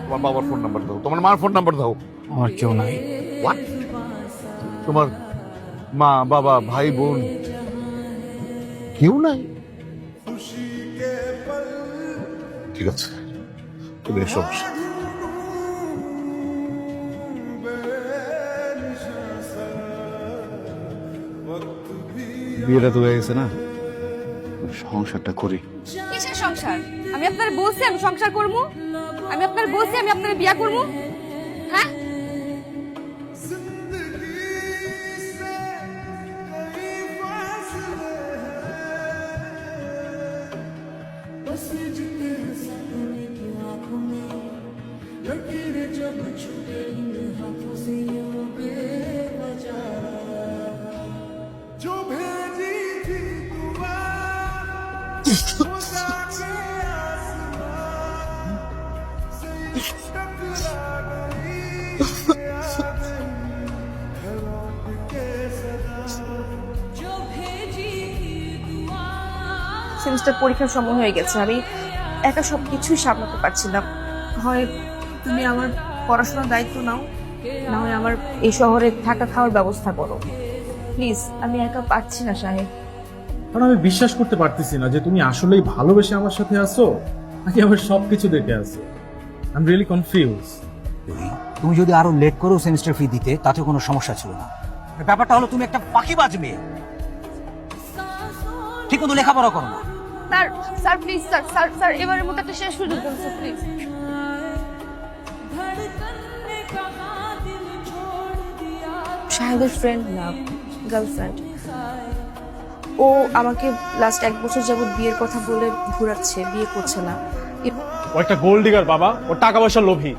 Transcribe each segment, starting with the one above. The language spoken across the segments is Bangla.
তোমার বাবার ফোন নাম্বার দাও, তোমার মার ফোন নাম্বার দাও। আমার কেউ নাই। হোয়াট? তোমার মা বাবা ভাই বোন কেউ নাই? ঠিক আছে, তুমি এসো। বিয়েটা তো হয়ে গেছে না, সংসারটা করি। কিসের সংসার? আমি আপনার বলছি আমি সংসার করবো, আমি আপনার বলছি আমি আপনার বিয়া করবো। হ্যাঁ, সেমিস্টার পরীক্ষার সময় হয়ে গেছে, আমি একা সবকিছুই সামলাতে পারছিলাম। হয় তুমি আমার পড়াশোনার দায়িত্ব নাও, না হয় আমার এই শহরে থাকা খাওয়ার ব্যবস্থা করো প্লিজ। আমি একা পারছি না সাহেব। কারণ আমি বিশ্বাস করতে পারতেছি না যে তুমি আসলেই ভালোবেসে আমার সাথে আছো নাকি আমার সবকিছু দেখে আছো। I am really confuse. তুমি যদি আরো লেট করো সেমিস্টার ফি দিতে তাতে কোনো সমস্যা ছিল না। ব্যাপারটা হলো তুমি একটা ফাঁকিবাজ মেয়ে, ঠিক মতো লেখাপড়া করো না। Sir sir please sir sir sir এবারের মতো একটা শেষ সুযোগ দিন স্যার প্লিজ। শাহেদের ফ্রেন্ড না, গার্লফ্রেন্ড। ও আমাকে লাস্ট 1 বছর যাবত বিয়ের কথা বলে ঘোরাচ্ছে, বিয়ে করছে না। ও একটা গোল্ড ডিগার বাবা, ও টাকা পয়সার লোভী।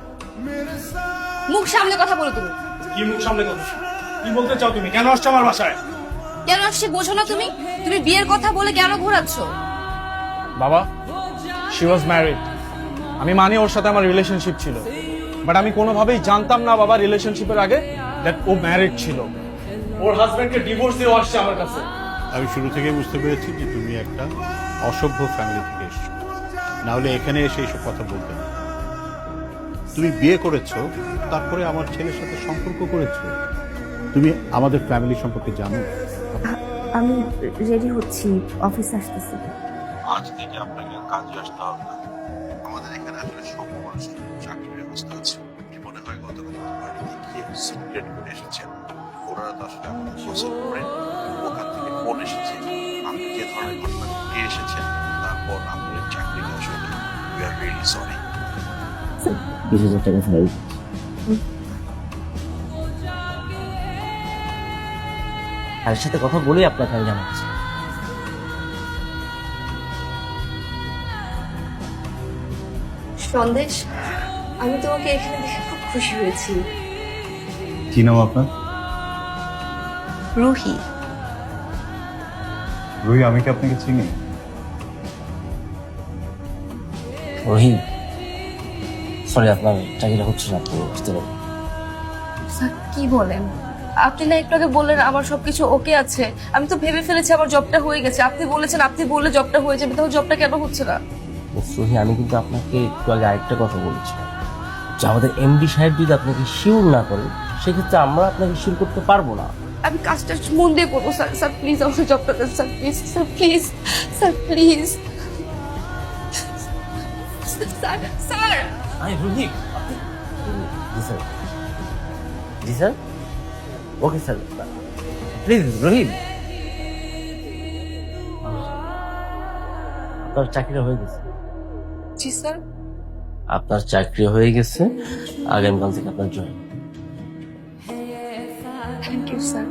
মুখ সামনে কথা বলো তুমি। কি মুখ সামনে কথা? কি বলতে চাও তুমি? কেন আসছো আমার বাসায়? কেন আসছে বোঝো না তুমি? তুমি বিয়ের কথা বলে কেন ঘোরাচ্ছ? বাবা, শি ওয়াজ ম্যারিড। আমি মানি ওর সাথে আমার রিলেশনশিপ ছিল, বাট আমি কোনোভাবেই জানতাম না বাবা রিলেশনশিপের আগে দ্যাট ও ম্যারিড ছিল। ওর হাজবেন্ডকে ডিভোর্স দিয়ে আসছে আমার কাছে। আমি শুরু থেকে বুঝতে পেরেছি যে তুমি একটা অসভ্য ফ্যামিলি থেকে এসছো, না হলে এখানে এসে এইসব কথা বলতে না। তুমি বিয়ে করেছো, তারপরে আমার ছেলের সাথে সম্পর্ক করেছো। তুমি আমাদের ফ্যামিলি সম্পর্কে জানো? আমি রেডি হচ্ছি, অফিস আসতেছি। আজ থেকে আপনাকে কাজে আসতে হবে না। আমাদের এখানে আসলে সব মানুষের চাকরির ব্যবস্থা আছে। কি মনে হয় গতকাল বাড়িতে গিয়ে সিক্রেট করে এসেছেন? ওনারা তো আসলে আমাদের ক্লোজ ফ্রেন্ড। ওখান থেকে ফোন এসেছে, আপনি যে ধরনের ঘটনা ঘটিয়ে এসেছেন, তারপর আপনার চাকরিটা আসলে উই আর রিয়েলি সরি। 20,000 টাকা ফাইল। তার সাথে কথা বলেই আপনাকে আমি জানাচ্ছি। সন্দেশ, আমি তোমাকে এখানে দেখে খুব খুশি হয়েছি। কি নাম আপনার? রুহি। রুই, আমি কি আপনাকে চিনি? রহিম, সরি আপনার চাকরিটা হচ্ছে না, আপনি বুঝতে পারবেন। স্যার কি বলেন? আপনি না একটু আগে বললেন আমার সবকিছু ওকে আছে, আমি তো ভেবে ফেলেছি আমার জবটা হয়ে গেছে। আপনি বলেছেন আপনি বললে জবটা হয়ে যাবে, তাহলে জবটা কেন হচ্ছে না? রহি, আমি কিন্তু আপনাকে একটু আগে আরেকটা কথা বলেছি যে আমাদের এমডি সাহেব যদি আপনাকে শিওর না করে সেক্ষেত্রে আমরা আপনাকে শিওর করতে পারবো না। আমি কাজটা মন দিয়ে করবো স্যার। স্যার প্লিজ আমাকে জবটা দেন sir, please sir, please sir, please sir. Sir আরে রোহিত, জি স্যার, জি sir, okay sir, please Rohit, আপনার চাকরিটা হয়ে গেছে। জি স্যার। আপনার চাকরি হয়ে গেছে, আগামীকাল থেকে আপনার জয়েন। Thank you sir.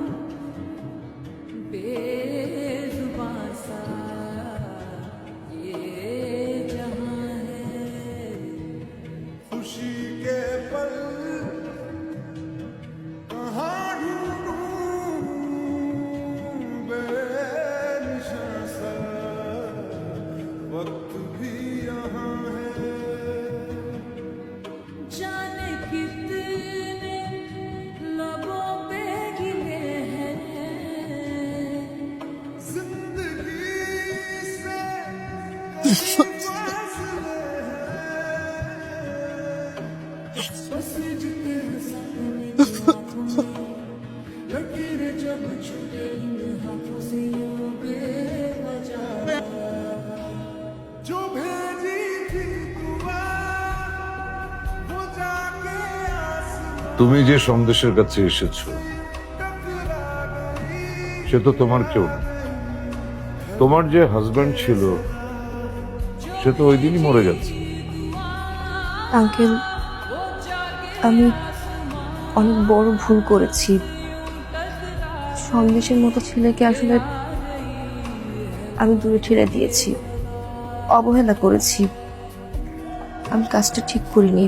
তুমি যে সন্দেশের কাছে এসেছো সে তো তোমার কেউ না। তোমার যে হাজবেন্ড ছিল সে তো ওই দিনই মরে গেছে। আঙ্কেল, আমি অনেক বড় ভুল করেছি। সন্দেশের মতো ছেলেকে আসলে আমি দূরে ঠেলে দিয়েছি, অবহেলা করেছি। আমি কাজটা ঠিক করিনি।